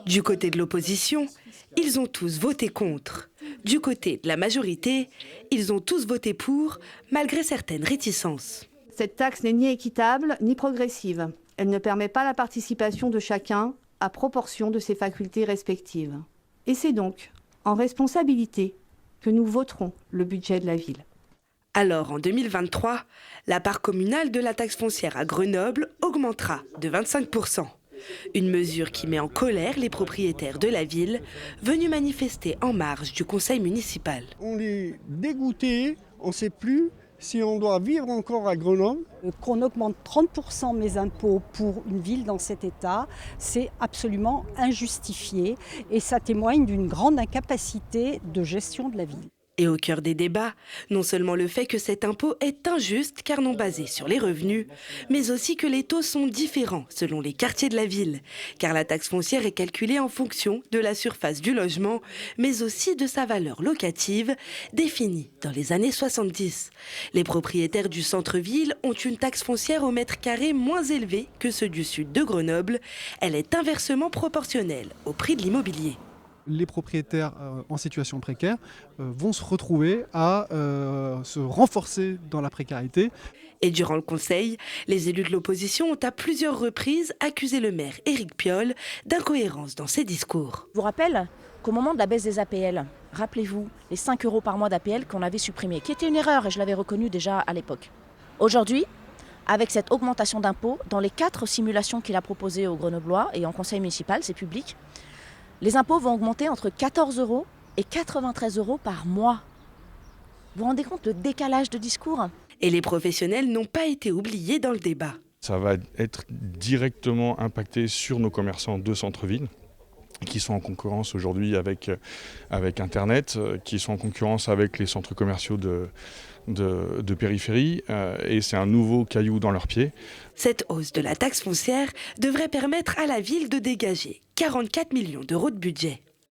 Du côté de l'opposition, ils ont tous voté contre. Du côté de la majorité, ils ont tous voté pour, malgré certaines réticences. Cette taxe n'est ni équitable ni progressive. Elle ne permet pas la participation de chacun à proportion de ses facultés respectives. Et c'est donc en responsabilité que nous voterons le budget de la ville. Alors, en 2023, la part communale de la taxe foncière à Grenoble augmentera de 25%. Une mesure qui met en colère les propriétaires de la ville, venus manifester en marge du conseil municipal. On est dégoûtés, on ne sait plus si on doit vivre encore à Grenoble. Qu'on augmente 30% mes impôts pour une ville dans cet état, c'est absolument injustifié et ça témoigne d'une grande incapacité de gestion de la ville. Et au cœur des débats, non seulement le fait que cet impôt est injuste car non basé sur les revenus, mais aussi que les taux sont différents selon les quartiers de la ville, car la taxe foncière est calculée en fonction de la surface du logement, mais aussi de sa valeur locative, définie dans les années 70. Les propriétaires du centre-ville ont une taxe foncière au mètre carré moins élevée que ceux du sud de Grenoble. Elle est inversement proportionnelle au prix de l'immobilier. Les propriétaires en situation précaire vont se retrouver à se renforcer dans la précarité. Et durant le conseil, les élus de l'opposition ont à plusieurs reprises accusé le maire Éric Piolle d'incohérence dans ses discours. Je vous rappelle qu'au moment de la baisse des APL, rappelez-vous les 5 € par mois d'APL qu'on avait supprimés, qui était une erreur et je l'avais reconnu déjà à l'époque. Aujourd'hui, avec cette augmentation d'impôts, dans les 4 simulations qu'il a proposées aux Grenoblois et en conseil municipal, c'est public, les impôts vont augmenter entre 14 € et 93 € par mois. Vous vous rendez compte le décalage de discours ? Et les professionnels n'ont pas été oubliés dans le débat. Ça va être directement impacté sur nos commerçants de centre-ville, qui sont en concurrence aujourd'hui avec Internet, qui sont en concurrence avec les centres commerciaux de périphérie, et c'est un nouveau caillou dans leurs pieds. Cette hausse de la taxe foncière devrait permettre à la ville de dégager 44 millions d'euros de budget.